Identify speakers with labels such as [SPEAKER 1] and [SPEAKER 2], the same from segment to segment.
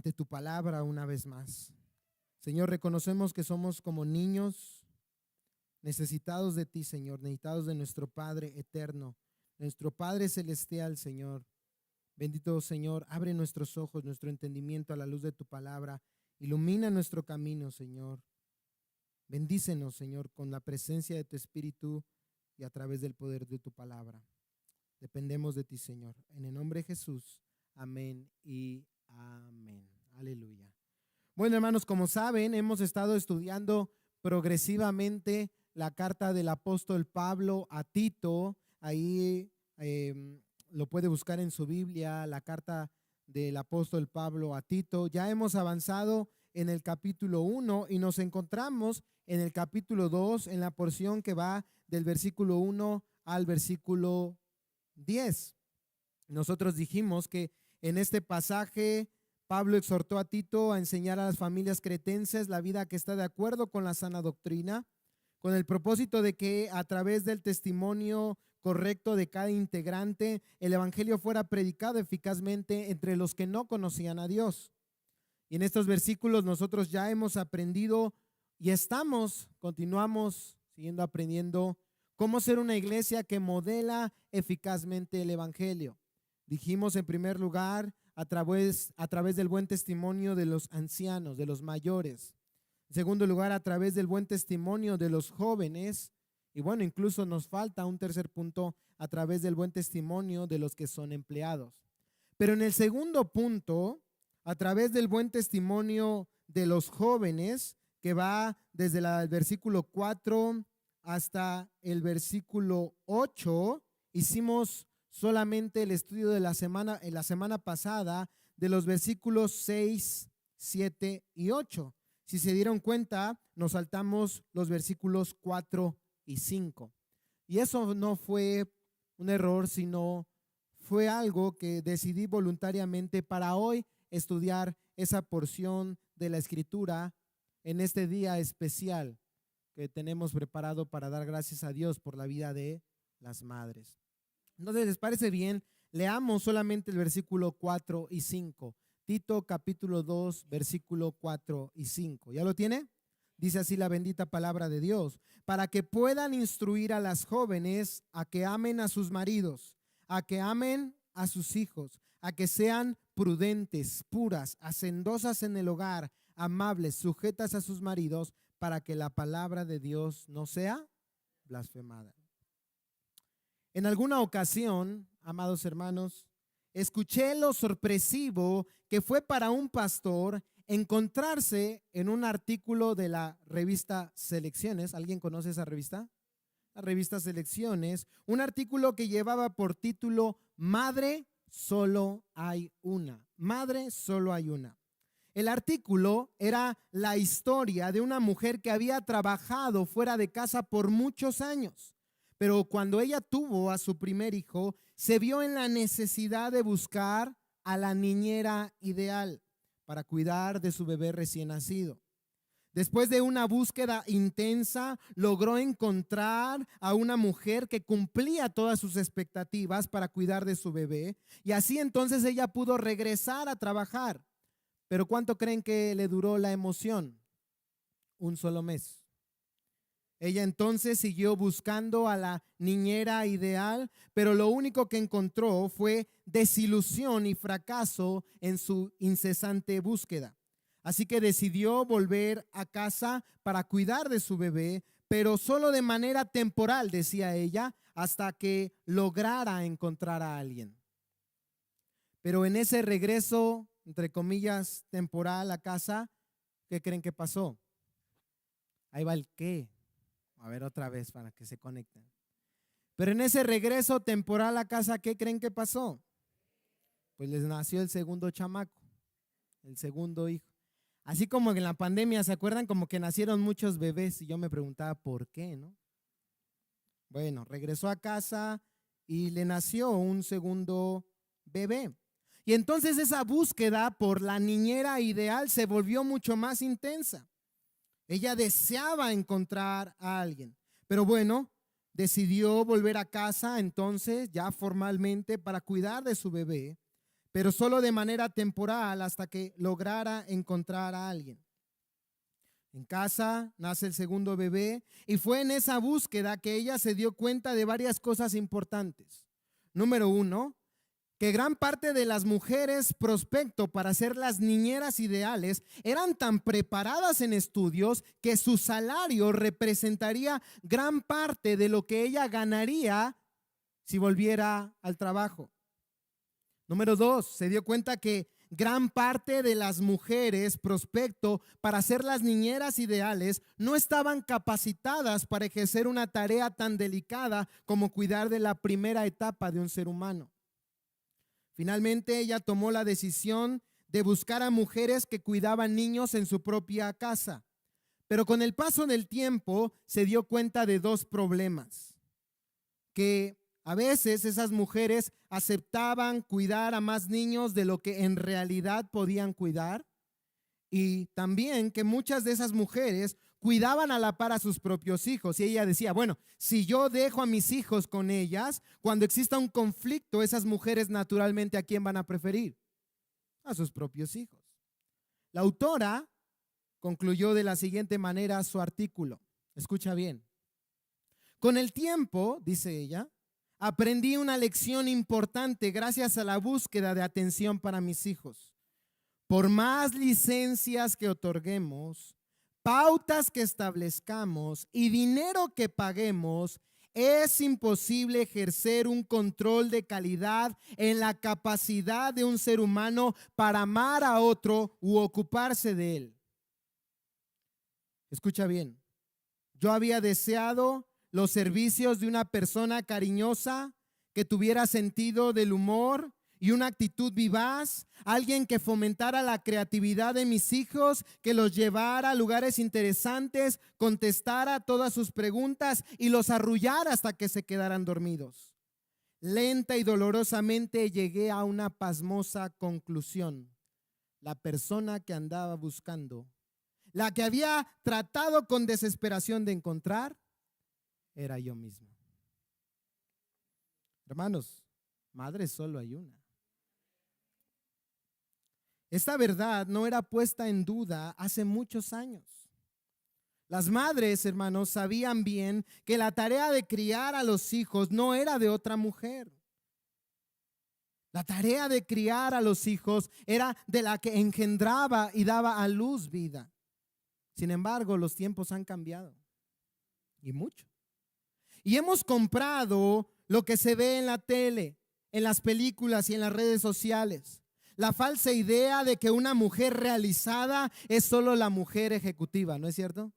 [SPEAKER 1] ante tu palabra una vez más. Señor, reconocemos que somos como niños necesitados de ti, Señor, necesitados de nuestro Padre eterno, nuestro Padre celestial, Señor. Bendito Señor, abre nuestros ojos, nuestro entendimiento a la luz de tu palabra. Ilumina nuestro camino, Señor. Bendícenos, Señor, con la presencia de tu Espíritu y a través del poder de tu palabra. Dependemos de ti, Señor. En el nombre de Jesús. Amén y amén. Aleluya. Bueno, hermanos, como saben, hemos estado estudiando progresivamente la carta del apóstol Pablo a Tito. Ahí lo puede buscar en su Biblia, la carta del apóstol Pablo a Tito. Ya hemos avanzado en el capítulo 1 y nos encontramos en el capítulo 2, en la porción que va del versículo 1 al versículo 10. Nosotros dijimos que en este pasaje Pablo exhortó a Tito a enseñar a las familias cretenses la vida que está de acuerdo con la sana doctrina, con el propósito de que a través del testimonio correcto de cada integrante, el evangelio fuera predicado eficazmente entre los que no conocían a Dios. Y en estos versículos nosotros ya hemos aprendido y continuamos siguiendo aprendiendo cómo ser una iglesia que modela eficazmente el evangelio. Dijimos en primer lugar a través del buen testimonio de los ancianos, de los mayores. En segundo lugar, a través del buen testimonio de los jóvenes. Y bueno, incluso nos falta un tercer punto, a través del buen testimonio de los que son empleados. Pero en el segundo punto, a través del buen testimonio de los jóvenes, que va desde el versículo 4 hasta el versículo 8, hicimos solamente el estudio de la semana pasada de los versículos 6, 7 y 8. Si se dieron cuenta, nos saltamos los versículos 4 y 5. Y eso no fue un error, sino fue algo que decidí voluntariamente para hoy estudiar esa porción de la Escritura en este día especial que tenemos preparado para dar gracias a Dios por la vida de las madres. Entonces, ¿les parece bien? Leamos solamente el versículo 4 y 5. Tito capítulo 2, versículo 4 y 5. ¿Ya lo tiene? Dice así la bendita palabra de Dios: para que puedan instruir a las jóvenes a que amen a sus maridos, a que amen a sus hijos, a que sean prudentes, puras, hacendosas en el hogar, amables, sujetas a sus maridos, para que la palabra de Dios no sea blasfemada. En alguna ocasión, amados hermanos, escuché lo sorpresivo que fue para un pastor encontrarse en un artículo de la revista Selecciones. ¿Alguien conoce esa revista? La revista Selecciones, un artículo que llevaba por título Madre, solo hay una. Madre, solo hay una. El artículo era la historia de una mujer que había trabajado fuera de casa por muchos años. Pero cuando ella tuvo a su primer hijo, se vio en la necesidad de buscar a la niñera ideal para cuidar de su bebé recién nacido. Después de una búsqueda intensa, logró encontrar a una mujer que cumplía todas sus expectativas para cuidar de su bebé, y así entonces ella pudo regresar a trabajar. Pero ¿cuánto creen que le duró la emoción? Un solo mes. Ella entonces siguió buscando a la niñera ideal, pero lo único que encontró fue desilusión y fracaso en su incesante búsqueda. Así que decidió volver a casa para cuidar de su bebé, pero solo de manera temporal, decía ella, hasta que lograra encontrar a alguien. Pero en ese regreso, entre comillas, temporal a casa, ¿qué creen que pasó? Ahí va el qué. A ver otra vez para que se conecten. Pero en ese regreso temporal a casa, ¿qué creen que pasó? Pues les nació el segundo chamaco, el segundo hijo. Así como en la pandemia, ¿se acuerdan? Como que nacieron muchos bebés y yo me preguntaba por qué, ¿no? Bueno, regresó a casa y le nació un segundo bebé. Y entonces esa búsqueda por la niñera ideal se volvió mucho más intensa. Ella deseaba encontrar a alguien, pero bueno, decidió volver a casa entonces ya formalmente para cuidar de su bebé. pero solo de manera temporal hasta que lograra encontrar a alguien. En casa nace el segundo bebé y fue en esa búsqueda que ella se dio cuenta de varias cosas importantes. Número uno, que gran parte de las mujeres prospecto para ser las niñeras ideales eran tan preparadas en estudios que su salario representaría gran parte de lo que ella ganaría si volviera al trabajo. Número dos, se dio cuenta que gran parte de las mujeres prospecto para ser las niñeras ideales no estaban capacitadas para ejercer una tarea tan delicada como cuidar de la primera etapa de un ser humano. Finalmente, ella tomó la decisión de buscar a mujeres que cuidaban niños en su propia casa. Pero con el paso del tiempo se dio cuenta de dos problemas: que a veces esas mujeres aceptaban cuidar a más niños de lo que en realidad podían cuidar, y también que muchas de esas mujeres cuidaban a la par a sus propios hijos. Y ella decía, bueno, si yo dejo a mis hijos con ellas, cuando exista un conflicto, esas mujeres naturalmente, ¿a quién van a preferir? A sus propios hijos. La autora concluyó de la siguiente manera su artículo. Escucha bien. Con el tiempo, dice ella, aprendí una lección importante gracias a la búsqueda de atención para mis hijos. Por más licencias que otorguemos, pautas que establezcamos y dinero que paguemos, es imposible ejercer un control de calidad en la capacidad de un ser humano para amar a otro u ocuparse de él. Escucha bien, yo había deseado los servicios de una persona cariñosa que tuviera sentido del humor y una actitud vivaz, alguien que fomentara la creatividad de mis hijos, que los llevara a lugares interesantes, contestara todas sus preguntas y los arrullara hasta que se quedaran dormidos. Lenta y dolorosamente llegué a una pasmosa conclusión. La persona que andaba buscando, la que había tratado con desesperación de encontrar, era yo mismo. Hermanos, madre solo hay una. Esta verdad no era puesta en duda hace muchos años. Las madres, hermanos, sabían bien que la tarea de criar a los hijos no era de otra mujer. La tarea de criar a los hijos era de la que engendraba y daba a luz vida. Sin embargo, los tiempos han cambiado, y mucho. Y hemos comprado lo que se ve en la tele, en las películas y en las redes sociales. La falsa idea de que una mujer realizada es solo la mujer ejecutiva, ¿no es cierto?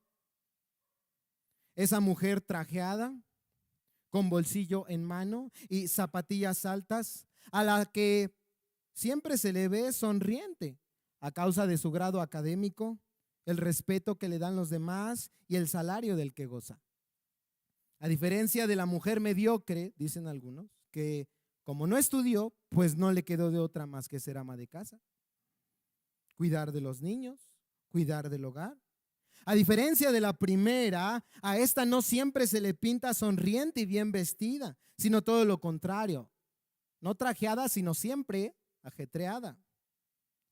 [SPEAKER 1] Esa mujer trajeada, con bolsillo en mano y zapatillas altas, a la que siempre se le ve sonriente a causa de su grado académico, el respeto que le dan los demás y el salario del que goza. A diferencia de la mujer mediocre, dicen algunos, que como no estudió, pues no le quedó de otra más que ser ama de casa, cuidar de los niños, cuidar del hogar. A diferencia de la primera, a esta no siempre se le pinta sonriente y bien vestida, sino todo lo contrario. No trajeada, sino siempre ajetreada,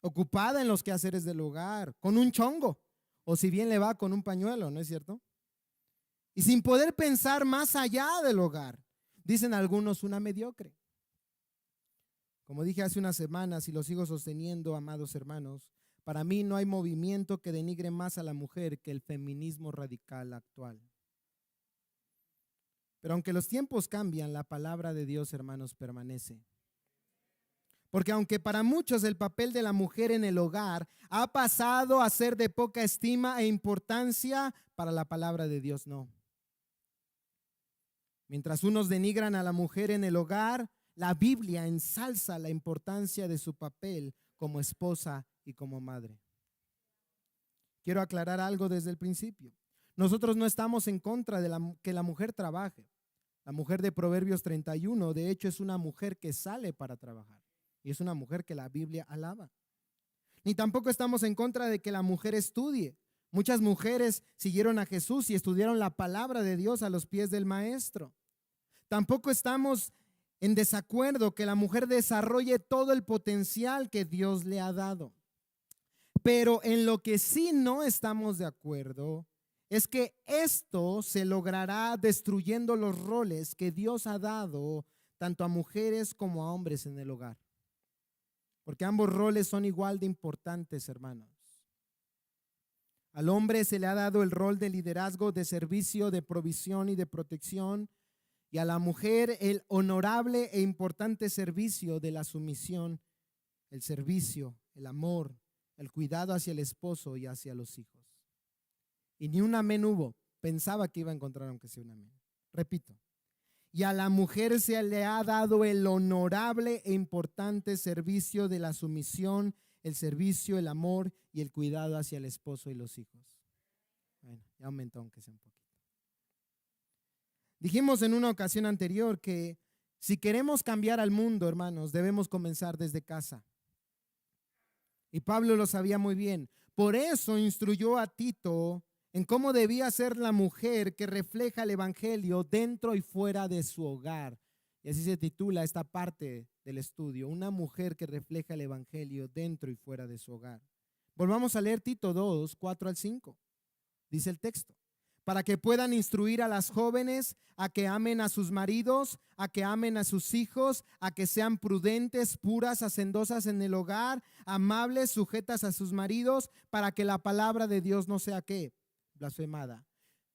[SPEAKER 1] ocupada en los quehaceres del hogar, con un chongo, o si bien le va, con un pañuelo, ¿no es cierto? Y sin poder pensar más allá del hogar. Dicen algunos, una mediocre. Como dije hace unas semanas y lo sigo sosteniendo, amados hermanos, para mí no hay movimiento que denigre más a la mujer que el feminismo radical actual. Pero aunque los tiempos cambian, la palabra de Dios, hermanos, permanece. Porque aunque para muchos el papel de la mujer en el hogar ha pasado a ser de poca estima e importancia, para la palabra de Dios no. Mientras unos denigran a la mujer en el hogar, la Biblia ensalza la importancia de su papel como esposa y como madre. Quiero aclarar algo desde el principio. Nosotros no estamos en contra de que la mujer trabaje. La mujer de Proverbios 31, de hecho, es una mujer que sale para trabajar y es una mujer que la Biblia alaba. Ni tampoco estamos en contra de que la mujer estudie. Muchas mujeres siguieron a Jesús y estudiaron la palabra de Dios a los pies del maestro. Tampoco estamos en desacuerdo que la mujer desarrolle todo el potencial que Dios le ha dado. Pero en lo que sí no estamos de acuerdo es que esto se logrará destruyendo los roles que Dios ha dado tanto a mujeres como a hombres en el hogar. Porque ambos roles son igual de importantes, hermanos. Al hombre se le ha dado el rol de liderazgo, de servicio, de provisión y de protección, y a la mujer el honorable e importante servicio de la sumisión, el servicio, el amor, el cuidado hacia el esposo y hacia los hijos. Y ni un amén hubo. Pensaba que iba a encontrar aunque sea un amén. Repito. Y a la mujer se le ha dado el honorable e importante servicio de la sumisión, el servicio, el amor y el cuidado hacia el esposo y los hijos. Bueno, ya aumentó aunque sea un poquito. Dijimos en una ocasión anterior que si queremos cambiar al mundo, hermanos, debemos comenzar desde casa. Y Pablo lo sabía muy bien. Por eso instruyó a Tito en cómo debía ser la mujer que refleja el evangelio dentro y fuera de su hogar. Y así se titula esta parte del estudio, una mujer que refleja el evangelio dentro y fuera de su hogar. Volvamos a leer Tito 2, 4 al 5. Dice el texto: para que puedan instruir a las jóvenes a que amen a sus maridos, a que amen a sus hijos, a que sean prudentes, puras, hacendosas en el hogar, amables, sujetas a sus maridos, para que la palabra de Dios no sea ¿qué? Blasfemada.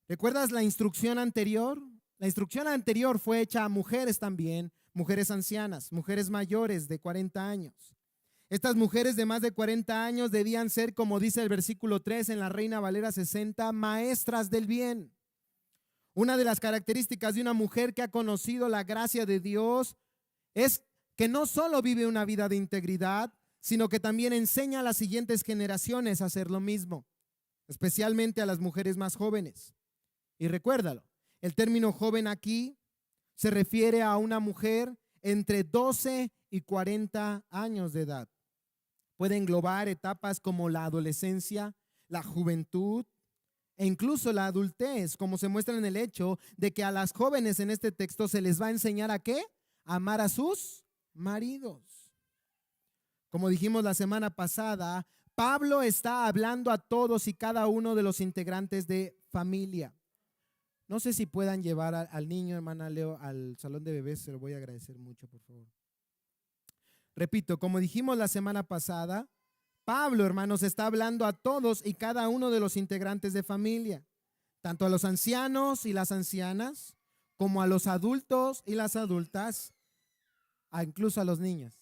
[SPEAKER 1] ¿Recuerdas la instrucción anterior? La instrucción anterior fue hecha a mujeres también, mujeres ancianas, mujeres mayores de 40 años. Estas mujeres de más de 40 años debían ser, como dice el versículo 3 en la Reina Valera 60, maestras del bien. Una de las características de una mujer que ha conocido la gracia de Dios es que no solo vive una vida de integridad, sino que también enseña a las siguientes generaciones a hacer lo mismo, especialmente a las mujeres más jóvenes. Y recuérdalo, el término joven aquí se refiere a una mujer entre 12 y 40 años de edad. Puede englobar etapas como la adolescencia, la juventud e incluso la adultez, como se muestra en el hecho de que a las jóvenes en este texto se les va a enseñar a ¿qué? A amar a sus maridos. Como dijimos la semana pasada, Pablo está hablando a todos y cada uno de los integrantes de familia. No sé si puedan llevar al niño, hermana Leo, al salón de bebés, se lo voy a agradecer mucho, por favor. Repito, como dijimos la semana pasada, Pablo, hermanos, está hablando a todos y cada uno de los integrantes de familia, tanto a los ancianos y las ancianas, como a los adultos y las adultas, incluso a los niños,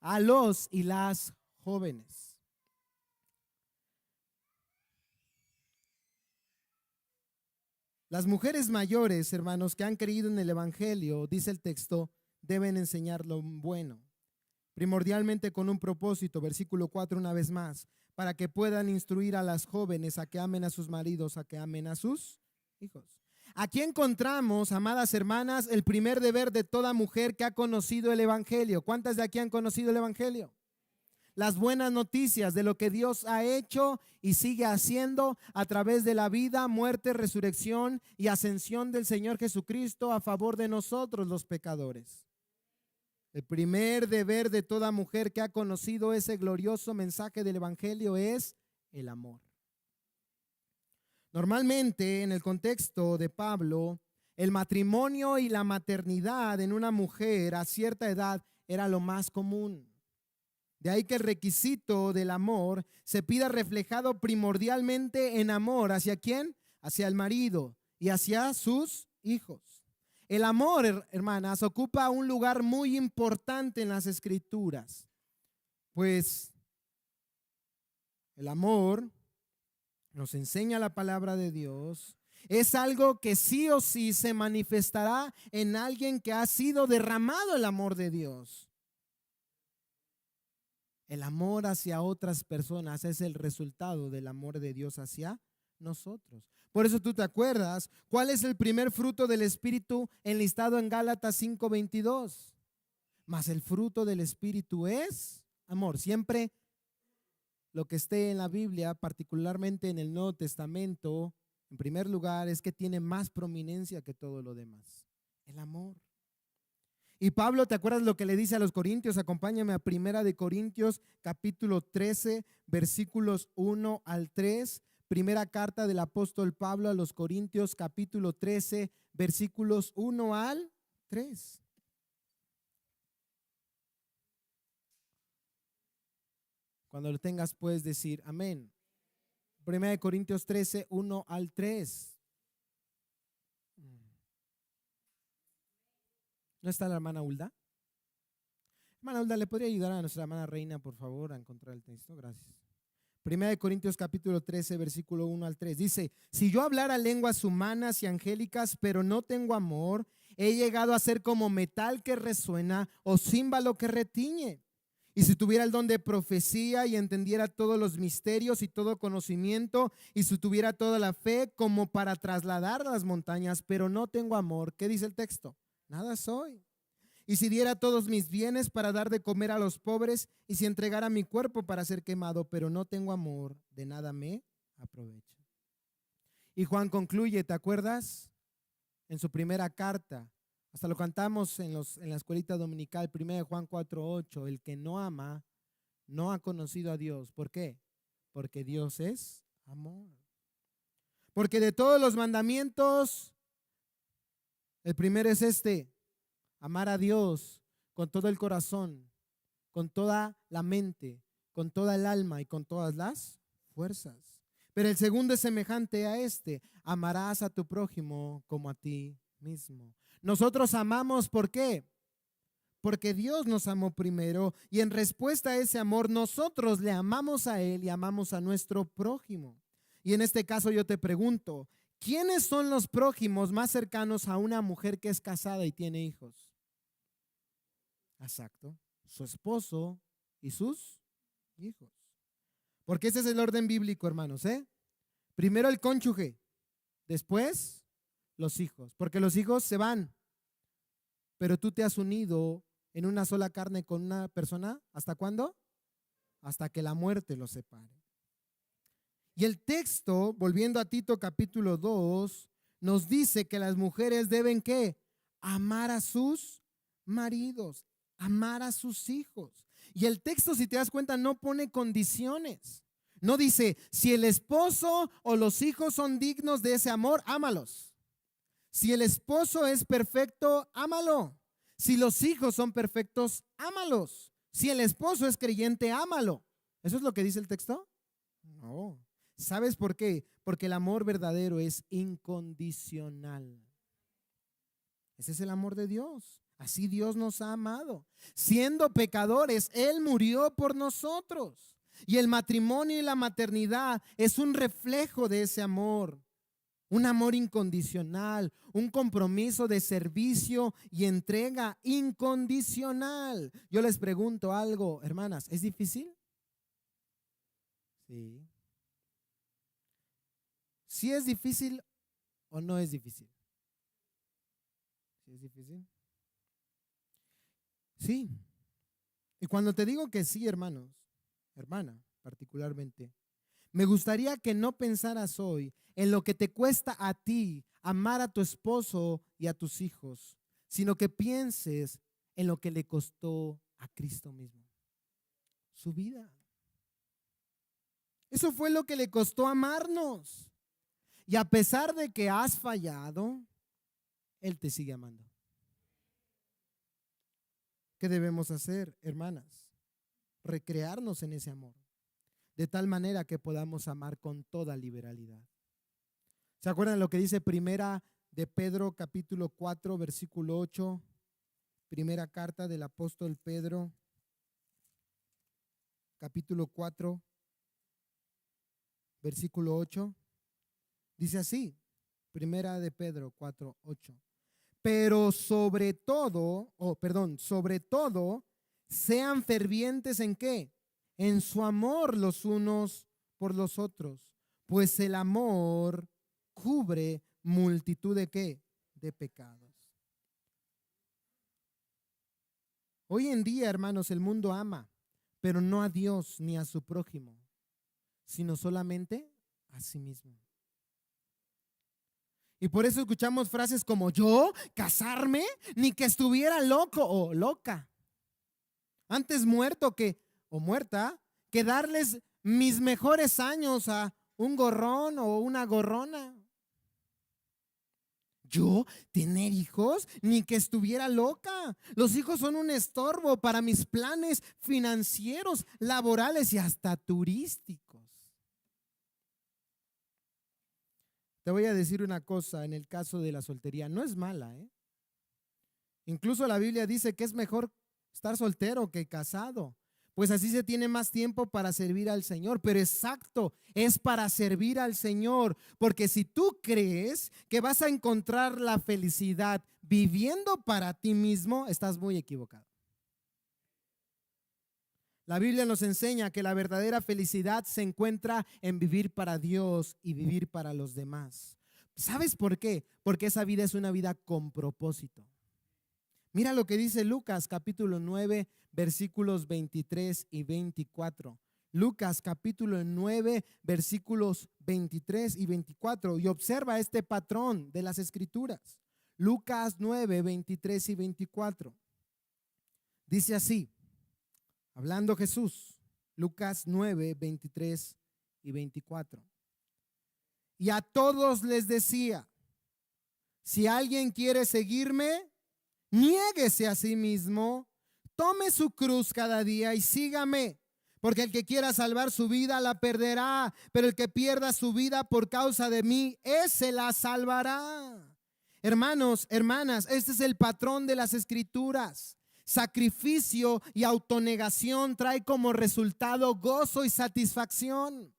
[SPEAKER 1] a los y las jóvenes. Las mujeres mayores, hermanos, que han creído en el evangelio, dice el texto, deben enseñar lo bueno, primordialmente con un propósito, versículo 4 una vez más, para que puedan instruir a las jóvenes a que amen a sus maridos, a que amen a sus hijos. Aquí encontramos, amadas hermanas, el primer deber de toda mujer que ha conocido el evangelio. ¿Cuántas de aquí han conocido el evangelio? Las buenas noticias de lo que Dios ha hecho y sigue haciendo a través de la vida, muerte, resurrección y ascensión del Señor Jesucristo a favor de nosotros los pecadores. El primer deber de toda mujer que ha conocido ese glorioso mensaje del evangelio es el amor. Normalmente, en el contexto de Pablo, el matrimonio y la maternidad en una mujer a cierta edad era lo más común. De ahí que el requisito del amor se pida reflejado primordialmente en amor. ¿Hacia quién? Hacia el marido y hacia sus hijos. El amor, hermanas, ocupa un lugar muy importante en las Escrituras, pues el amor, nos enseña la palabra de Dios, es algo que sí o sí se manifestará en alguien que ha sido derramado el amor de Dios. El amor hacia otras personas es el resultado del amor de Dios hacia nosotros. Por eso tú te acuerdas, ¿cuál es el primer fruto del Espíritu enlistado en Gálatas 5:22? Mas el fruto del Espíritu es amor. Siempre lo que esté en la Biblia, particularmente en el Nuevo Testamento, en primer lugar, es que tiene más prominencia que todo lo demás. El amor. Y Pablo, ¿te acuerdas lo que le dice a los corintios? Acompáñame a Primera de Corintios, capítulo 13, versículos 1 al 3. Primera carta del apóstol Pablo a los Corintios, capítulo 13, versículos 1 al 3. Cuando lo tengas puedes decir amén. Primera de Corintios 13, 1 al 3. ¿No está la hermana Hulda? Hermana Hulda, ¿le podría ayudar a nuestra hermana Reina, por favor, a encontrar el texto? Gracias. Primera de Corintios capítulo 13, versículo 1 al 3. Dice: si yo hablara lenguas humanas y angélicas, pero no tengo amor, he llegado a ser como metal que resuena o címbalo que retiñe. Y si tuviera el don de profecía y entendiera todos los misterios y todo conocimiento, y si tuviera toda la fe como para trasladar las montañas, pero no tengo amor, ¿qué dice el texto? Nada soy. Y si diera todos mis bienes para dar de comer a los pobres, y si entregara mi cuerpo para ser quemado, pero no tengo amor, de nada me aprovecha. Y Juan concluye, ¿te acuerdas? En su primera carta, hasta lo cantamos en la escuelita dominical, 1 Juan 4:8, el que no ama no ha conocido a Dios. ¿Por qué? Porque Dios es amor. Porque de todos los mandamientos, el primero es este: amar a Dios con todo el corazón, con toda la mente, con toda el alma y con todas las fuerzas. Pero el segundo es semejante a este: amarás a tu prójimo como a ti mismo. Nosotros amamos, ¿por qué? Porque Dios nos amó primero, y en respuesta a ese amor nosotros le amamos a Él y amamos a nuestro prójimo. Y en este caso yo te pregunto, ¿quiénes son los prójimos más cercanos a una mujer que es casada y tiene hijos? Exacto, su esposo y sus hijos. Porque ese es el orden bíblico, hermanos, ¿eh? Primero el cónyuge, después los hijos, porque los hijos se van, pero tú te has unido en una sola carne con una persona, ¿hasta cuándo? Hasta que la muerte los separe. Y el texto, volviendo a Tito capítulo 2, nos dice que las mujeres deben ¿qué? Amar a sus maridos, amar a sus hijos. Y el texto, si te das cuenta, no pone condiciones. No dice, si el esposo o los hijos son dignos de ese amor, ámalos. Si el esposo es perfecto, ámalo. Si los hijos son perfectos, ámalos. Si el esposo es creyente, ámalo. ¿Eso es lo que dice el texto? No. ¿Sabes por qué? Porque el amor verdadero es incondicional. Ese es el amor de Dios. Así Dios nos ha amado. Siendo pecadores, Él murió por nosotros. Y el matrimonio y la maternidad es un reflejo de ese amor. Un amor incondicional, un compromiso de servicio y entrega incondicional. Yo les pregunto algo, hermanas, ¿es difícil? Sí. ¿Sí es difícil o no es difícil? ¿Sí es difícil? Sí. Y cuando te digo que sí, hermanos, hermana, particularmente, me gustaría que no pensaras hoy en lo que te cuesta a ti amar a tu esposo y a tus hijos, sino que pienses en lo que le costó a Cristo mismo, su vida. Eso fue lo que le costó amarnos. Y a pesar de que has fallado, Él te sigue amando. ¿Qué debemos hacer, hermanas? Recrearnos en ese amor, de tal manera que podamos amar con toda liberalidad. ¿Se acuerdan lo que dice Primera de Pedro capítulo 4 versículo 8? Primera carta del apóstol Pedro capítulo 4 versículo 8. Dice así, Primera de Pedro 4:8. Pero sobre todo, sobre todo, sean fervientes ¿en qué? En su amor los unos por los otros, pues el amor cubre multitud de ¿qué? De pecados. Hoy en día, hermanos, el mundo ama, pero no a Dios ni a su prójimo, sino solamente a sí mismo. Y por eso escuchamos frases como yo, casarme, ni que estuviera loco o loca. Antes muerto que o muerta, que darles mis mejores años a un gorrón o una gorrona. Yo tener hijos, ni que estuviera loca. Los hijos son un estorbo para mis planes financieros, laborales y hasta turísticos. Te voy a decir una cosa en el caso de la soltería, no es mala, ¿eh? Incluso la Biblia dice que es mejor estar soltero que casado, pues así se tiene más tiempo para servir al Señor. Pero exacto, es para servir al Señor, porque si tú crees que vas a encontrar la felicidad viviendo para ti mismo, estás muy equivocado. La Biblia nos enseña que la verdadera felicidad se encuentra en vivir para Dios y vivir para los demás. ¿Sabes por qué? Porque esa vida es una vida con propósito. Mira lo que dice Lucas capítulo 9, versículos 23 y 24. Lucas capítulo 9, versículos 23 y 24. Y observa este patrón de las Escrituras. Lucas 9, 23 y 24. Dice así, hablando Jesús, Lucas 9, 23 y 24. Y a todos les decía, si alguien quiere seguirme, niéguese a sí mismo, tome su cruz cada día y sígame. Porque el que quiera salvar su vida la perderá, pero el que pierda su vida por causa de mí, ese la salvará. Hermanos, hermanas, este es el patrón de las Escrituras. Sacrificio y autonegación trae como resultado gozo y satisfacción.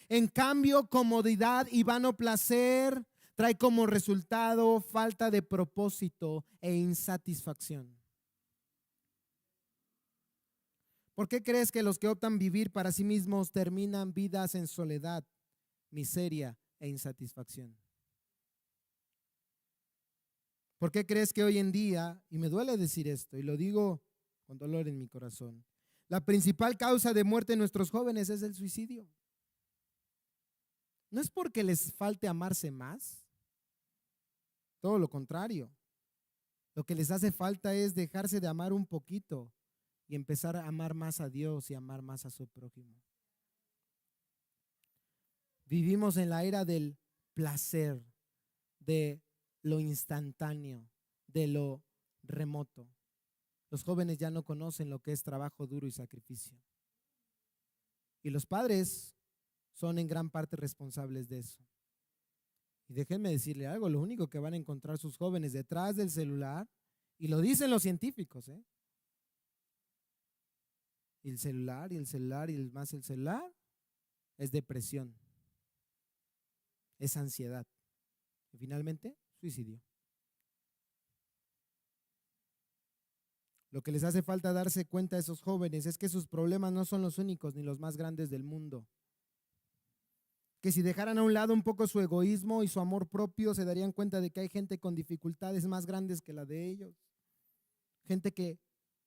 [SPEAKER 1] En cambio, comodidad y vano placer trae como resultado falta de propósito e insatisfacción. ¿Por qué crees que los que optan vivir para sí mismos terminan vidas en soledad, miseria e insatisfacción? ¿Por qué crees que hoy en día, y me duele decir esto, y lo digo con dolor en mi corazón, la principal causa de muerte en nuestros jóvenes es el suicidio? No es porque les falte amarse más, todo lo contrario. Lo que les hace falta es dejarse de amar un poquito y empezar a amar más a Dios y amar más a su prójimo. Vivimos en la era del placer, de lo instantáneo, de lo remoto. Los jóvenes ya no conocen lo que es trabajo duro y sacrificio. Y los padres son en gran parte responsables de eso. Y déjenme decirle algo, lo único que van a encontrar sus jóvenes detrás del celular, y lo dicen los científicos, y el celular, y el celular, y más el celular, es depresión, es ansiedad, y finalmente, suicidio. Lo que les hace falta darse cuenta a esos jóvenes es que sus problemas no son los únicos ni los más grandes del mundo. Que si dejaran a un lado un poco su egoísmo y su amor propio, se darían cuenta de que hay gente con dificultades más grandes que la de ellos. Gente que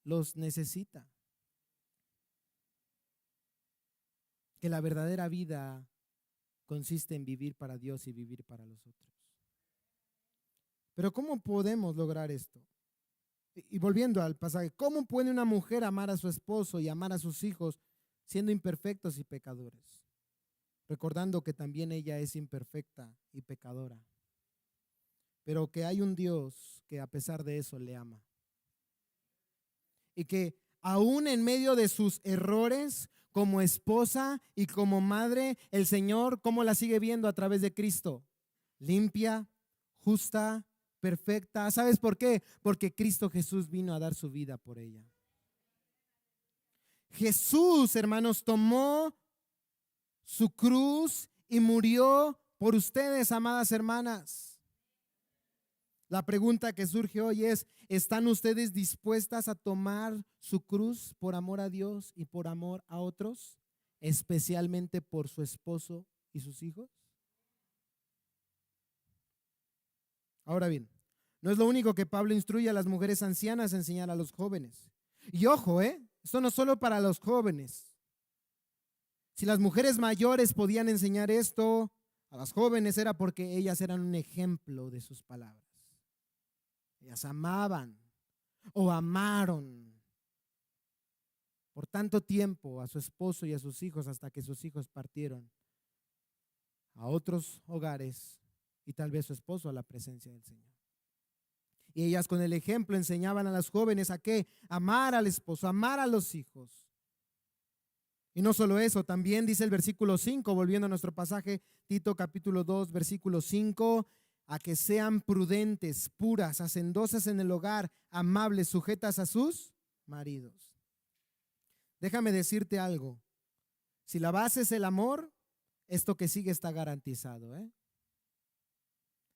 [SPEAKER 1] los necesita. Que la verdadera vida consiste en vivir para Dios y vivir para los otros. Pero ¿cómo podemos lograr esto? Y volviendo al pasaje, ¿cómo puede una mujer amar a su esposo y amar a sus hijos siendo imperfectos y pecadores? Recordando que también ella es imperfecta y pecadora, pero que hay un Dios que a pesar de eso le ama. Y que aún en medio de sus errores, como esposa y como madre, el Señor, ¿cómo la sigue viendo a través de Cristo? Limpia, justa, perfecta. ¿Sabes por qué? Porque Cristo Jesús vino a dar su vida por ella. Jesús, hermanos, tomó su cruz y murió por ustedes, amadas hermanas. La pregunta que surge hoy es, ¿están ustedes dispuestas a tomar su cruz por amor a Dios y por amor a otros, especialmente por su esposo y sus hijos? Ahora bien, no es lo único que Pablo instruye a las mujeres ancianas a enseñar a los jóvenes. Y ojo, esto no es solo para los jóvenes. Si las mujeres mayores podían enseñar esto, A las jóvenes era porque ellas eran un ejemplo de sus palabras. Ellas amaban o amaron por tanto tiempo a su esposo y a sus hijos hasta que sus hijos partieron a otros hogares y tal vez su esposo a la presencia del Señor. Y ellas con el ejemplo enseñaban a las jóvenes a qué: amar al esposo, amar a los hijos. Y no solo eso, también dice el versículo 5, volviendo a nuestro pasaje, Tito capítulo 2, versículo 5, a que sean prudentes, puras, hacendosas en el hogar, amables, sujetas a sus maridos. Déjame decirte algo: si la base es el amor, esto que sigue está garantizado, ¿eh?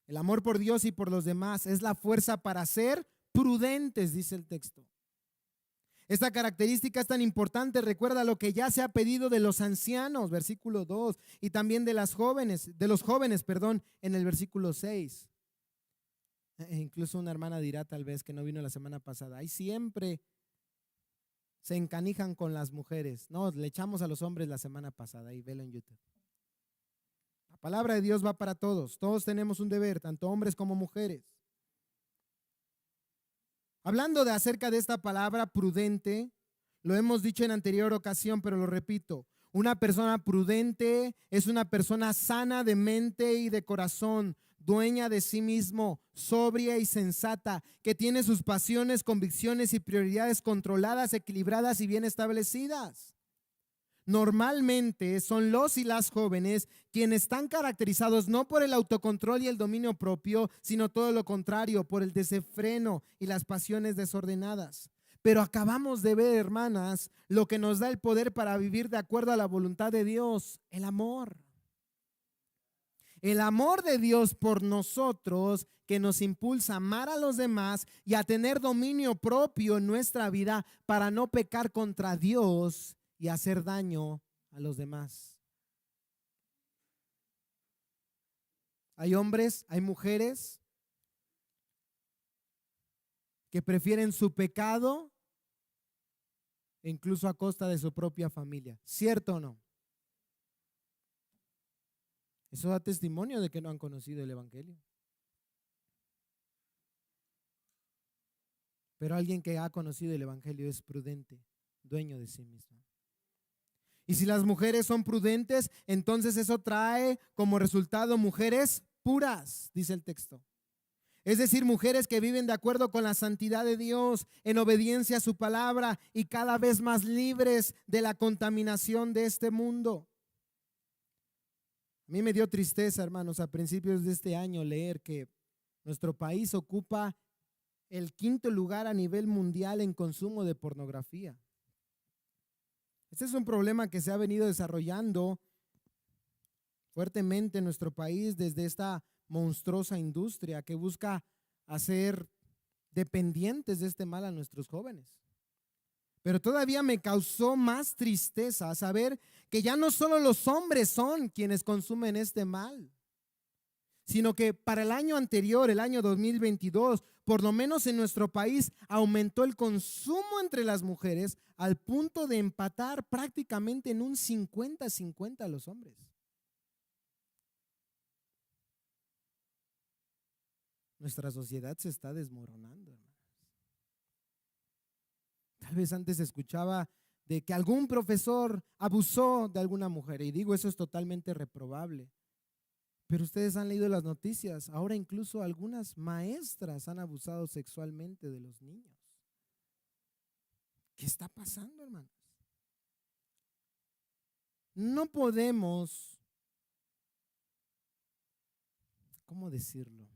[SPEAKER 1] El amor por Dios y por los demás es la fuerza para ser prudentes, dice el texto. Esta característica es tan importante, recuerda lo que ya se ha pedido de los ancianos, versículo 2, y también de los jóvenes, en el versículo 6. Incluso una hermana dirá tal vez que no vino la semana pasada: ahí siempre se encanijan con las mujeres. No, le echamos a los hombres la semana pasada, y velo en YouTube. La palabra de Dios va para todos. Todos tenemos un deber, tanto hombres como mujeres. Hablando de acerca de esta palabra prudente, lo hemos dicho en anterior ocasión, pero lo repito: una persona prudente es una persona sana de mente y de corazón, dueña de sí mismo, sobria y sensata, que tiene sus pasiones, convicciones y prioridades controladas, equilibradas y bien establecidas. Normalmente son los y las jóvenes quienes están caracterizados no por el autocontrol y el dominio propio, sino todo lo contrario, por el desenfreno y las pasiones desordenadas. Pero acabamos de ver, hermanas, lo que nos da el poder para vivir de acuerdo a la voluntad de Dios: el amor. El amor de Dios por nosotros, que nos impulsa a amar a los demás y a tener dominio propio en nuestra vida para no pecar contra Dios y hacer daño a los demás. Hay hombres, hay mujeres que prefieren su pecado incluso a costa de su propia familia. ¿Cierto o no? Eso da testimonio de que no han conocido el evangelio. Pero alguien que ha conocido el evangelio es prudente, dueño de sí mismo. Y si las mujeres son prudentes, entonces eso trae como resultado mujeres puras, dice el texto. Es decir, mujeres que viven de acuerdo con la santidad de Dios, en obediencia a su palabra y cada vez más libres de la contaminación de este mundo. A mí me dio tristeza, hermanos, a principios de este año leer que nuestro país ocupa el 5º lugar a nivel mundial en consumo de pornografía. Este es un problema que se ha venido desarrollando fuertemente en nuestro país desde esta monstruosa industria que busca hacer dependientes de este mal a nuestros jóvenes. Pero todavía me causó más tristeza saber que ya no solo los hombres son quienes consumen este mal, sino que para el año anterior, el año 2022, por lo menos en nuestro país, aumentó el consumo entre las mujeres al punto de empatar prácticamente en un 50-50 a los hombres. Nuestra sociedad se está desmoronando, hermanos. Tal vez antes escuchaba de que algún profesor abusó de alguna mujer, y digo, eso es totalmente reprobable. Pero ustedes han leído las noticias, ahora incluso algunas maestras han abusado sexualmente de los niños. ¿Qué está pasando, hermanos? No podemos, ¿cómo decirlo?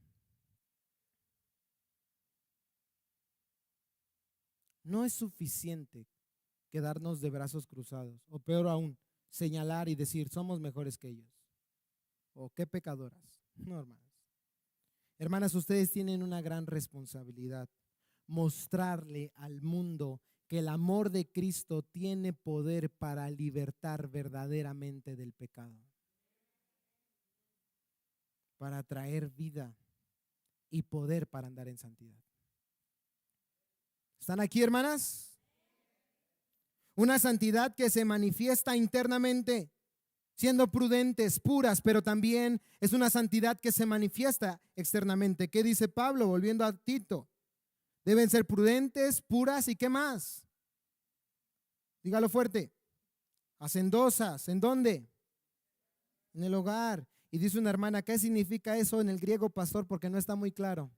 [SPEAKER 1] No es suficiente quedarnos de brazos cruzados, o peor aún, señalar y decir somos mejores que ellos, o qué pecadoras. No, hermanas. Hermanas, ustedes tienen una gran responsabilidad: mostrarle al mundo que el amor de Cristo tiene poder para libertar verdaderamente del pecado, para traer vida y poder para andar en santidad. ¿Están aquí, hermanas? Una santidad que se manifiesta internamente. siendo prudentes, puras, pero también es una santidad que se manifiesta externamente. ¿Qué dice Pablo? Volviendo a Tito, deben ser prudentes, puras y ¿qué más? Dígalo fuerte. Hacendosas, ¿en dónde? En el hogar. Y dice una hermana, ¿qué significa eso en el griego, pastor? Porque no está muy claro.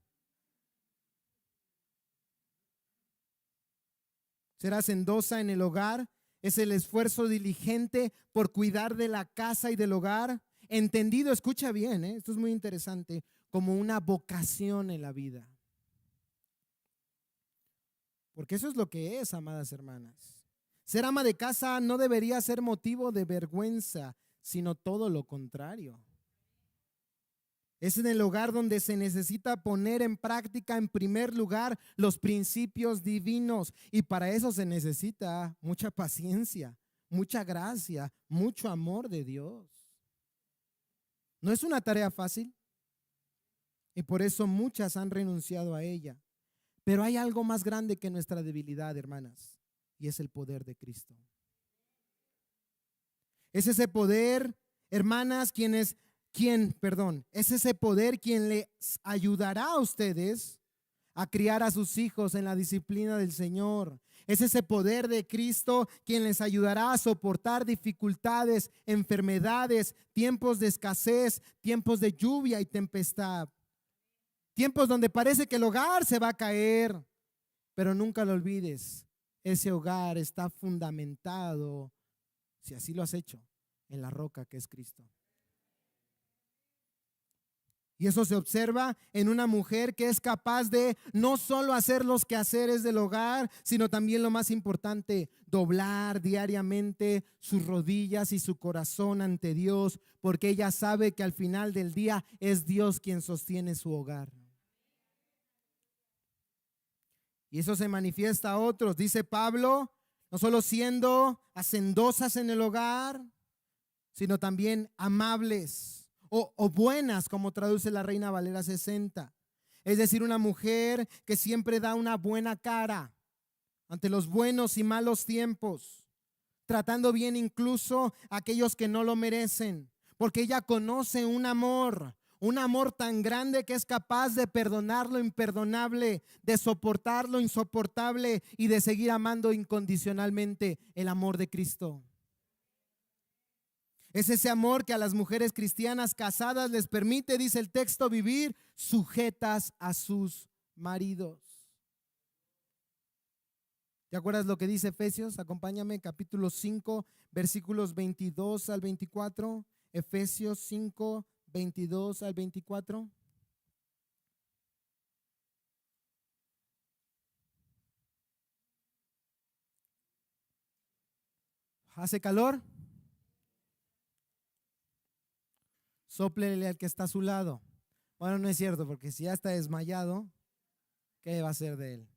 [SPEAKER 1] Ser hacendosa en el hogar es el esfuerzo diligente por cuidar de la casa y del hogar, entendido, escucha bien, esto es muy interesante, como una vocación en la vida. Porque eso es lo que es, amadas hermanas. Ser ama de casa no debería ser motivo de vergüenza, sino todo lo contrario. Es en el hogar donde se necesita poner en práctica en primer lugar los principios divinos, y para eso se necesita mucha paciencia, mucha gracia, mucho amor de Dios. No es una tarea fácil y por eso muchas han renunciado a ella. Pero hay algo más grande que nuestra debilidad, hermanas, y es el poder de Cristo. Es ese poder, hermanas, es ese poder quien les ayudará a ustedes a criar a sus hijos en la disciplina del Señor. Es ese poder de Cristo quien les ayudará a soportar dificultades, enfermedades, tiempos de escasez, tiempos de lluvia y tempestad. Tiempos donde parece que el hogar se va a caer, pero nunca lo olvides, ese hogar está fundamentado, si así lo has hecho, en la roca que es Cristo. Y eso se observa en una mujer que es capaz de no solo hacer los quehaceres del hogar, sino también lo más importante, doblar diariamente sus rodillas y su corazón ante Dios, porque ella sabe que al final del día es Dios quien sostiene su hogar. Y eso se manifiesta a otros, dice Pablo, no solo siendo hacendosas en el hogar, sino también amables o buenas, como traduce la Reina Valera 60. Es decir, una mujer que siempre da una buena cara ante los buenos y malos tiempos, tratando bien incluso a aquellos que no lo merecen, porque ella conoce un amor tan grande que es capaz de perdonar lo imperdonable, de soportar lo insoportable y de seguir amando incondicionalmente, el amor de Cristo. Es ese amor que a las mujeres cristianas casadas les permite, dice el texto, vivir sujetas a sus maridos. ¿Te acuerdas lo que dice Efesios? Acompáñame, capítulo 5, versículos 22 al 24. Efesios 5, 22 al 24. ¿Hace calor? Sóplele al que está a su lado. Bueno, no es cierto, porque si ya está desmayado, ¿qué va a hacer de él?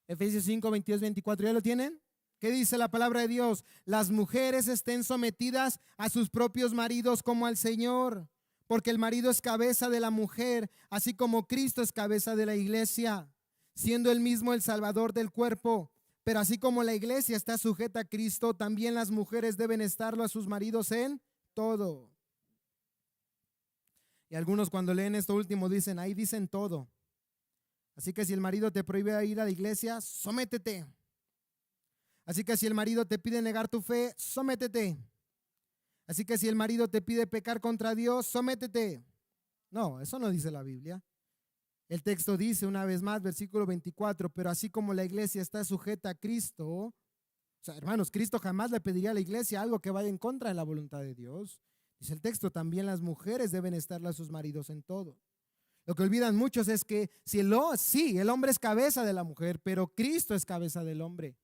[SPEAKER 1] Efesios 5, 22, 24, ¿ya lo tienen? ¿Qué dice la palabra de Dios? Las mujeres estén sometidas a sus propios maridos como al Señor, porque el marido es cabeza de la mujer, así como Cristo es cabeza de la iglesia, siendo él mismo el Salvador del cuerpo. Pero así como la iglesia está sujeta a Cristo, también las mujeres deben estarlo a sus maridos en todo. Y algunos cuando leen esto último dicen, ahí dicen todo. Así que si el marido te prohíbe ir a la iglesia, sométete. Así que si el marido te pide negar tu fe, sométete. Así que si el marido te pide pecar contra Dios, sométete. No, eso no dice la Biblia. El texto dice una vez más, versículo 24, pero así como la iglesia está sujeta a Cristo, o sea, hermanos, Cristo jamás le pediría a la iglesia algo que vaya en contra de la voluntad de Dios. Dice el texto, también las mujeres deben estarle a sus maridos en todo. Lo que olvidan muchos es que sí, el hombre es cabeza de la mujer, pero Cristo es cabeza del hombre.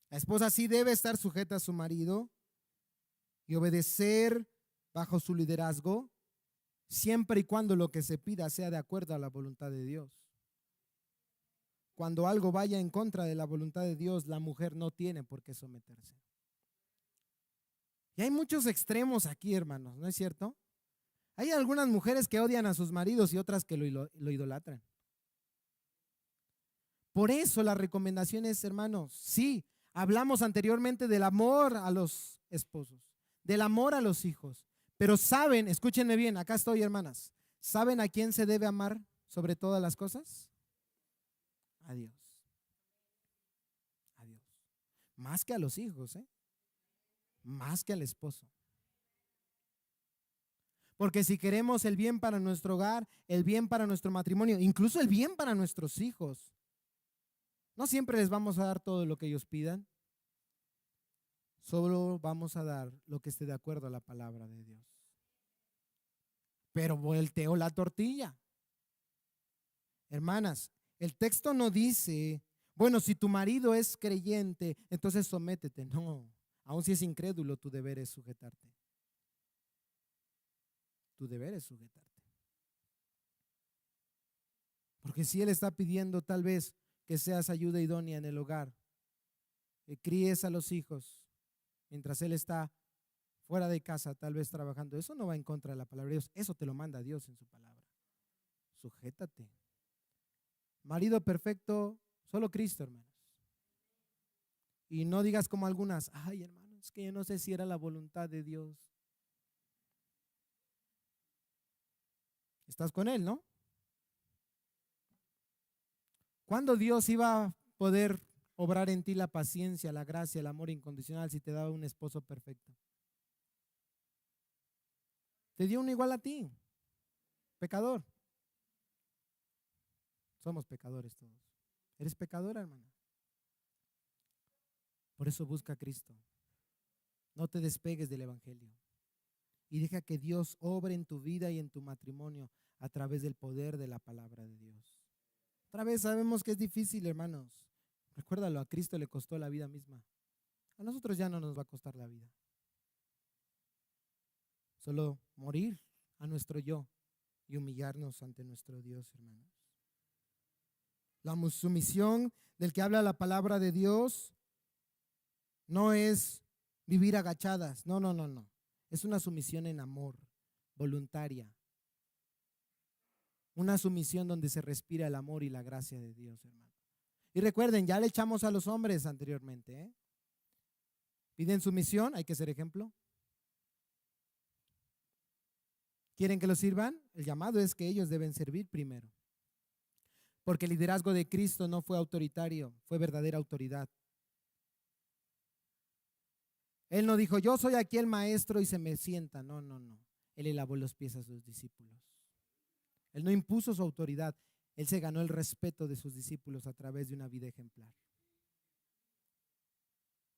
[SPEAKER 1] La esposa sí debe estar sujeta a su marido y obedecer bajo su liderazgo, siempre y cuando lo que se pida sea de acuerdo a la voluntad de Dios. Cuando algo vaya en contra de la voluntad de Dios, la mujer no tiene por qué someterse. Y hay muchos extremos aquí, hermanos, ¿no es cierto? Hay algunas mujeres que odian a sus maridos y otras que lo idolatran. Por eso la recomendación es, hermanos, sí, Hablamos anteriormente del amor a los esposos, del amor a los hijos. Pero saben, escúchenme bien, acá estoy, hermanas. ¿Saben a quién se debe amar sobre todas las cosas? A Dios. A Dios. Más que a los hijos, más que al esposo. Porque si queremos el bien para nuestro hogar, el bien para nuestro matrimonio, incluso el bien para nuestros hijos, no siempre les vamos a dar todo lo que ellos pidan. Solo vamos a dar lo que esté de acuerdo a la palabra de Dios. Pero volteo la tortilla. Hermanas, el texto no dice, bueno, si tu marido es creyente, entonces sométete. No, aun si es incrédulo, tu deber es sujetarte. Tu deber es sujetarte. Porque si él está pidiendo tal vez que seas ayuda idónea en el hogar, que críes a los hijos, mientras él está fuera de casa, tal vez trabajando, eso no va en contra de la palabra de Dios, eso te lo manda Dios en su palabra. Sujétate. Marido perfecto, solo Cristo, hermanos. Y no digas como algunas, ay, hermano, es que yo no sé si era la voluntad de Dios. Estás con él, ¿no? ¿Cuándo Dios iba a poder obrar en ti la paciencia, la gracia, el amor incondicional si te daba un esposo perfecto? Te dio uno igual a ti, pecador. Somos pecadores todos. ¿Eres pecadora, hermana? Por eso busca a Cristo. No te despegues del evangelio y deja que Dios obre en tu vida y en tu matrimonio a través del poder de la palabra de Dios. Otra vez sabemos que es difícil, hermanos. Recuérdalo, a Cristo le costó la vida misma. A nosotros ya no nos va a costar la vida. Solo morir a nuestro yo y humillarnos ante nuestro Dios, hermanos. La sumisión del que habla la palabra de Dios no es vivir agachadas. No, no, no, no. Es una sumisión en amor, voluntaria. Una sumisión donde se respira el amor y la gracia de Dios, hermano. Y recuerden, ya le echamos a los hombres anteriormente, Piden sumisión, hay que ser ejemplo. ¿Quieren que los sirvan? El llamado es que ellos deben servir primero. Porque el liderazgo de Cristo no fue autoritario, fue verdadera autoridad. Él no dijo, yo soy aquí el maestro y se me sienta. No, no, no. Él le lavó los pies a sus discípulos. Él no impuso su autoridad. Él se ganó el respeto de sus discípulos a través de una vida ejemplar.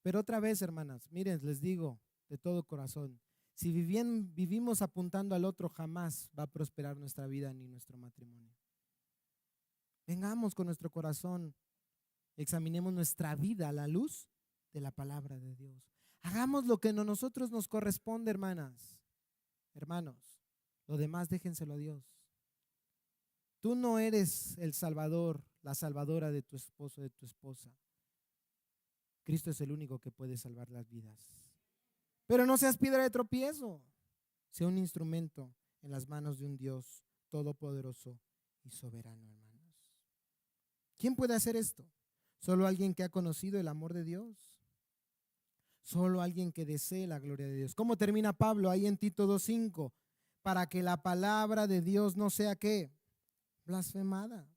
[SPEAKER 1] Pero otra vez, hermanas, miren, les digo de todo corazón, si vivimos apuntando al otro, jamás va a prosperar nuestra vida ni nuestro matrimonio. Vengamos con nuestro corazón, examinemos nuestra vida a la luz de la palabra de Dios. Hagamos lo que a nosotros nos corresponde, hermanas, hermanos. Lo demás déjenselo a Dios. Tú no eres el salvador, la salvadora de tu esposo, de tu esposa. Cristo es el único que puede salvar las vidas. Pero no seas piedra de tropiezo. Sea un instrumento en las manos de un Dios todopoderoso y soberano, hermanos. ¿Quién puede hacer esto? Solo alguien que ha conocido el amor de Dios. Solo alguien que desee la gloria de Dios. ¿Cómo termina Pablo ahí en Tito 2:5? Para que la palabra de Dios no sea ¿qué? Blasfemada.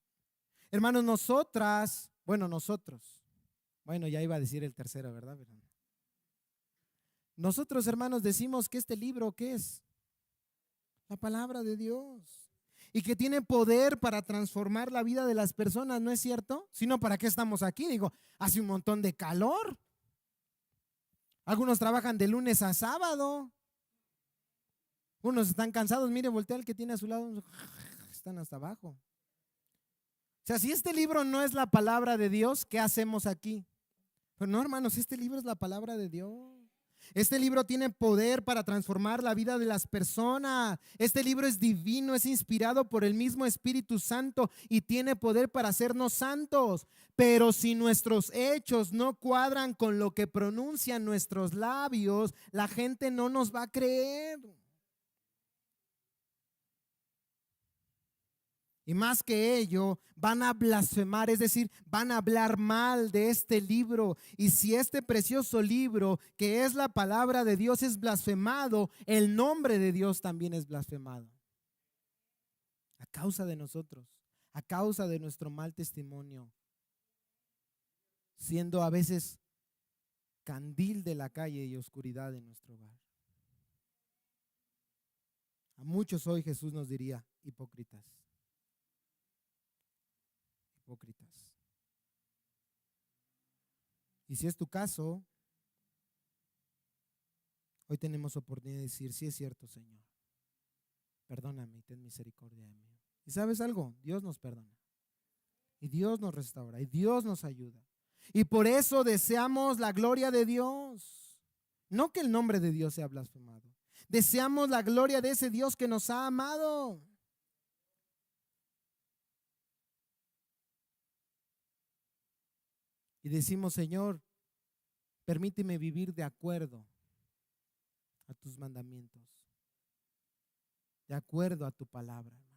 [SPEAKER 1] Hermanos, nosotros, ya iba a decir el tercero, ¿verdad? Nosotros, hermanos, decimos que este libro, ¿qué es? La palabra de Dios. Y que tiene poder para transformar la vida de las personas, ¿no es cierto? Si no, ¿para qué estamos aquí? Digo, hace un montón de calor. Algunos trabajan de lunes a sábado. Unos están cansados, mire, voltea al que tiene a su lado, están hasta abajo. O sea, si este libro no es la palabra de Dios, ¿qué hacemos aquí? Pero no, hermanos, este libro es la palabra de Dios. Este libro tiene poder para transformar la vida de las personas. Este libro es divino, es inspirado por el mismo Espíritu Santo y tiene poder para hacernos santos. Pero si nuestros hechos no cuadran con lo que pronuncian nuestros labios, la gente no nos va a creer. Y más que ello, van a blasfemar, es decir, van a hablar mal de este libro. Y si este precioso libro, que es la palabra de Dios, es blasfemado, el nombre de Dios también es blasfemado. A causa de nosotros, a causa de nuestro mal testimonio, siendo a veces candil de la calle y oscuridad de nuestro hogar. A muchos hoy Jesús nos diría: hipócritas. Hipócritas. Y si es tu caso, hoy tenemos oportunidad de decir: sí, es cierto, Señor, perdóname y ten misericordia de mí. ¿Y sabes algo? Dios nos perdona, y Dios nos restaura, y Dios nos ayuda. Y por eso deseamos la gloria de Dios, no que el nombre de Dios sea blasfemado. Deseamos la gloria de ese Dios que nos ha amado. Y decimos: Señor, permíteme vivir de acuerdo a tus mandamientos, de acuerdo a tu palabra, hermanos.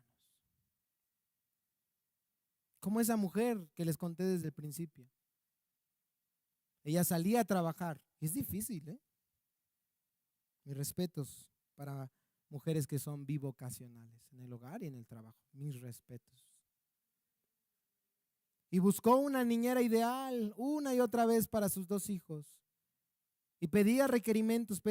[SPEAKER 1] Como esa mujer que les conté desde el principio. Ella salía a trabajar. Es difícil, ¿eh? Mis respetos para mujeres que son bivocacionales en el hogar y en el trabajo. Mis respetos. Y buscó una niñera ideal una y otra vez para sus 2 hijos. Y pedía requerimientos.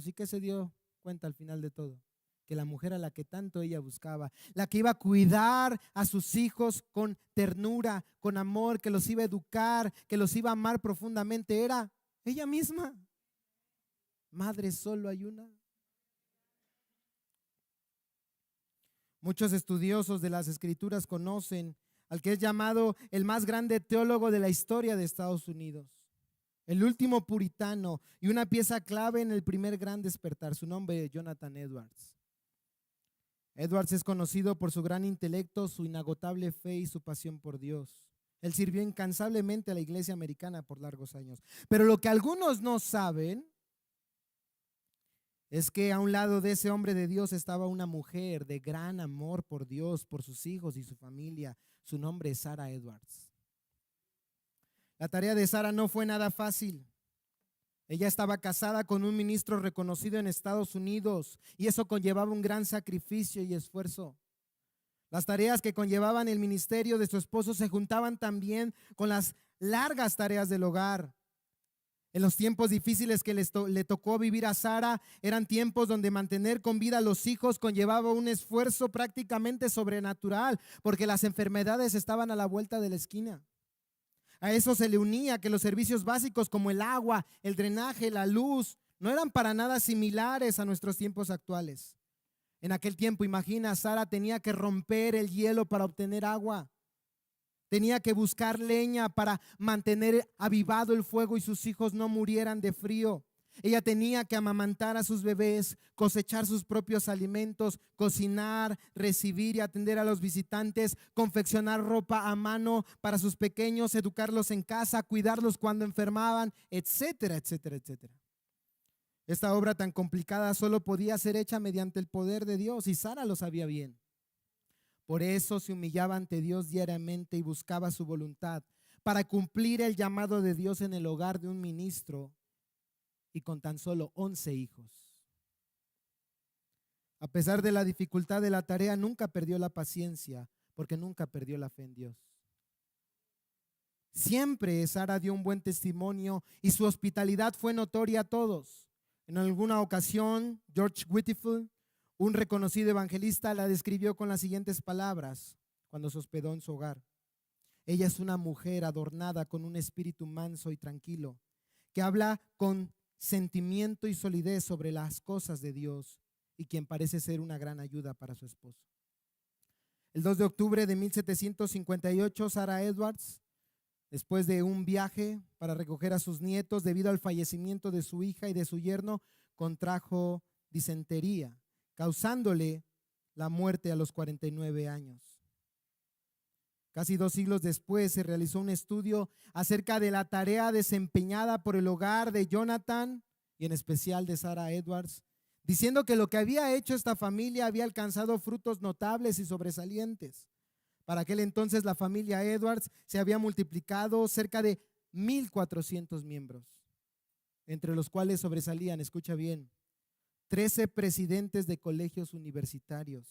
[SPEAKER 1] ¿Y qué se dio cuenta al final de todo? Que la mujer a la que tanto ella buscaba, la que iba a cuidar a sus hijos con ternura, con amor, que los iba a educar, que los iba a amar profundamente, era ella misma. Madre solo hay una. Muchos estudiosos de las Escrituras conocen al que es llamado el más grande teólogo de la historia de Estados Unidos, el último puritano y una pieza clave en el primer gran despertar. Su nombre es Jonathan Edwards. Edwards es conocido por su gran intelecto, su inagotable fe y su pasión por Dios. Él sirvió incansablemente a la iglesia americana por largos años. Pero lo que algunos no saben es que a un lado de ese hombre de Dios estaba una mujer de gran amor por Dios, por sus hijos y su familia. Su nombre es Sarah Edwards. La tarea de Sarah no fue nada fácil. Ella estaba casada con un ministro reconocido en Estados Unidos y eso conllevaba un gran sacrificio y esfuerzo. Las tareas que conllevaban el ministerio de su esposo se juntaban también con las largas tareas del hogar. En los tiempos difíciles que le tocó vivir a Sara, eran tiempos donde mantener con vida a los hijos conllevaba un esfuerzo prácticamente sobrenatural, porque las enfermedades estaban a la vuelta de la esquina. A eso se le unía que los servicios básicos como el agua, el drenaje, la luz, no eran para nada similares a nuestros tiempos actuales. En aquel tiempo, imagina, Sara tenía que romper el hielo para obtener agua. Tenía que buscar leña para mantener avivado el fuego y sus hijos no murieran de frío. Ella tenía que amamantar a sus bebés, cosechar sus propios alimentos, cocinar, recibir y atender a los visitantes, confeccionar ropa a mano para sus pequeños, educarlos en casa, cuidarlos cuando enfermaban, etcétera, etcétera, etcétera. Esta obra tan complicada solo podía ser hecha mediante el poder de Dios y Sara lo sabía bien. Por eso se humillaba ante Dios diariamente y buscaba su voluntad para cumplir el llamado de Dios en el hogar de un ministro y con tan solo 11 hijos. A pesar de la dificultad de la tarea, nunca perdió la paciencia porque nunca perdió la fe en Dios. Siempre Sara dio un buen testimonio y su hospitalidad fue notoria a todos. En alguna ocasión, George Whitefield, un reconocido evangelista, la describió con las siguientes palabras cuando se hospedó en su hogar: ella es una mujer adornada con un espíritu manso y tranquilo, que habla con sentimiento y solidez sobre las cosas de Dios y quien parece ser una gran ayuda para su esposo. El 2 de octubre de 1758, Sarah Edwards, después de un viaje para recoger a sus nietos debido al fallecimiento de su hija y de su yerno, contrajo disentería, causándole la muerte a los 49 años. Casi 2 siglos después se realizó un estudio acerca de la tarea desempeñada por el hogar de Jonathan y en especial de Sarah Edwards, diciendo que lo que había hecho esta familia había alcanzado frutos notables y sobresalientes. Para aquel entonces la familia Edwards se había multiplicado cerca de 1,400 miembros, entre los cuales sobresalían, escucha bien, 13 presidentes de colegios universitarios,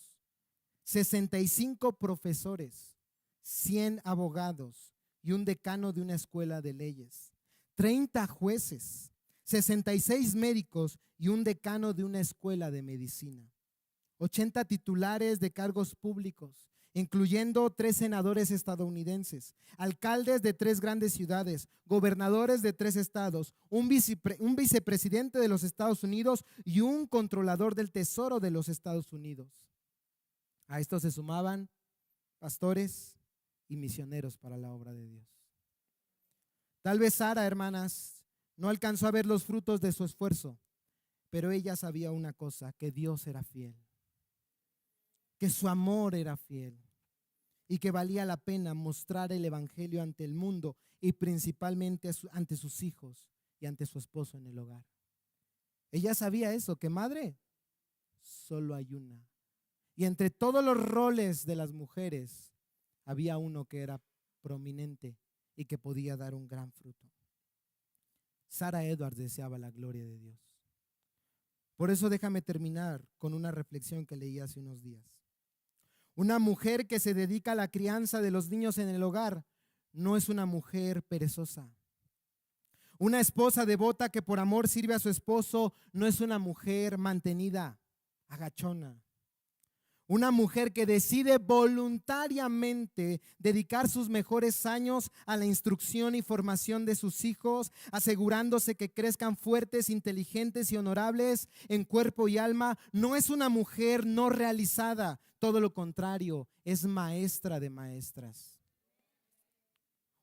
[SPEAKER 1] 65 profesores, 100 abogados y un decano de una escuela de leyes, 30 jueces, 66 médicos y un decano de una escuela de medicina, 80 titulares de cargos públicos, incluyendo 3 senadores estadounidenses, alcaldes de 3 grandes ciudades, gobernadores de 3 estados, un vicepresidente de los Estados Unidos y un controlador del Tesoro de los Estados Unidos. A esto se sumaban pastores y misioneros para la obra de Dios. Tal vez Sara, hermanas, no alcanzó a ver los frutos de su esfuerzo, pero ella sabía una cosa, que Dios era fiel, que su amor era fiel y que valía la pena mostrar el evangelio ante el mundo y principalmente ante sus hijos y ante su esposo en el hogar. Ella sabía eso, que madre solo hay una. Y entre todos los roles de las mujeres había uno que era prominente y que podía dar un gran fruto. Sara Edwards deseaba la gloria de Dios. Por eso déjame terminar con una reflexión que leí hace unos días. Una mujer que se dedica a la crianza de los niños en el hogar no es una mujer perezosa. Una esposa devota que por amor sirve a su esposo no es una mujer mantenida, agachona. Una mujer que decide voluntariamente dedicar sus mejores años a la instrucción y formación de sus hijos, asegurándose que crezcan fuertes, inteligentes y honorables en cuerpo y alma, no es una mujer no realizada. Todo lo contrario, es maestra de maestras.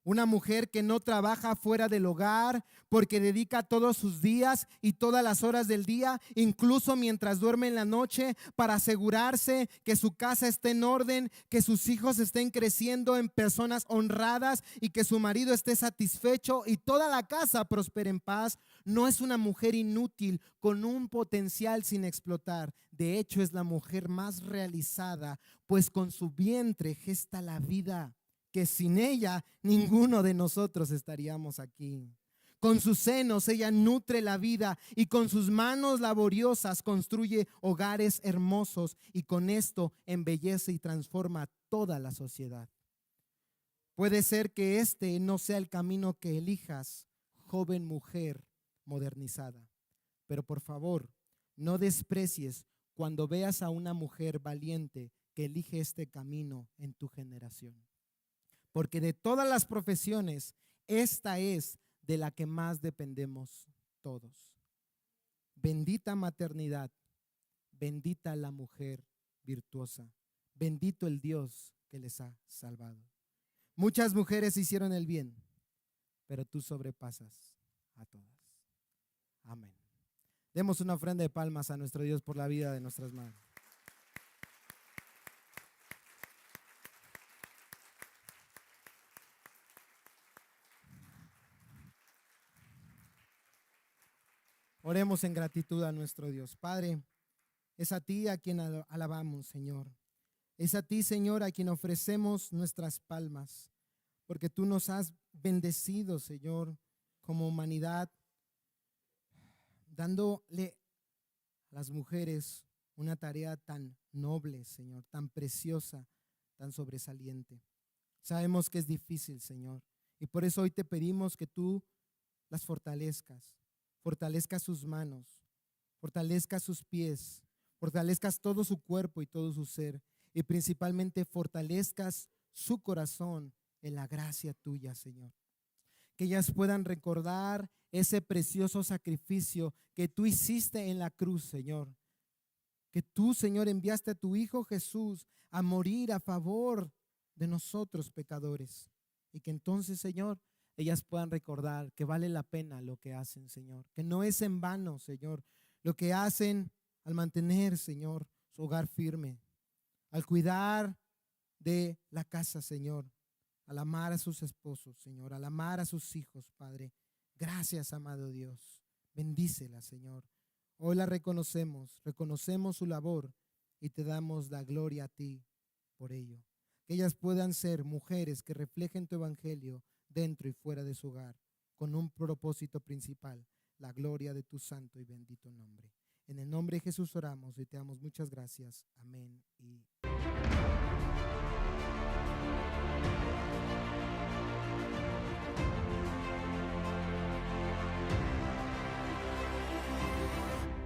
[SPEAKER 1] Una mujer que no trabaja fuera del hogar porque dedica todos sus días y todas las horas del día, incluso mientras duerme en la noche, para asegurarse que su casa esté en orden, que sus hijos estén creciendo en personas honradas y que su marido esté satisfecho y toda la casa prospere en paz. No es una mujer inútil con un potencial sin explotar. De hecho, es la mujer más realizada, pues con su vientre gesta la vida, que sin ella ninguno de nosotros estaríamos aquí. Con sus senos ella nutre la vida y con sus manos laboriosas construye hogares hermosos y con esto embellece y transforma toda la sociedad. Puede ser que este no sea el camino que elijas, joven mujer modernizada, pero por favor, no desprecies cuando veas a una mujer valiente que elige este camino en tu generación. Porque de todas las profesiones, esta es de la que más dependemos todos. Bendita maternidad, bendita la mujer virtuosa, bendito el Dios que les ha salvado. Muchas mujeres hicieron el bien, pero tú sobrepasas a todas. Amén. Demos una ofrenda de palmas a nuestro Dios por la vida de nuestras madres. Oremos en gratitud a nuestro Dios. Padre, es a ti a quien alabamos, Señor. Es a ti, Señor, a quien ofrecemos nuestras palmas, porque tú nos has bendecido, Señor, como humanidad, dándole a las mujeres una tarea tan noble, Señor, tan preciosa, tan sobresaliente. Sabemos que es difícil, Señor, y por eso hoy te pedimos que tú las fortalezcas sus manos, fortalezcas sus pies, fortalezcas todo su cuerpo y todo su ser, y principalmente fortalezcas su corazón en la gracia tuya, Señor. Que ellas puedan recordar ese precioso sacrificio que tú hiciste en la cruz, Señor. Que tú, Señor, enviaste a tu Hijo Jesús a morir a favor de nosotros pecadores. Y que entonces, Señor, ellas puedan recordar que vale la pena lo que hacen, Señor. Que no es en vano, Señor, lo que hacen al mantener, Señor, su hogar firme, al cuidar de la casa, Señor, al amar a sus esposos, Señor, al amar a sus hijos, Padre. Gracias, amado Dios. Bendícela, Señor. Hoy la reconocemos, reconocemos su labor y te damos la gloria a ti por ello. Que ellas puedan ser mujeres que reflejen tu evangelio dentro y fuera de su hogar, con un propósito principal, la gloria de tu santo y bendito nombre. En el nombre de Jesús oramos y te damos muchas gracias. Amén y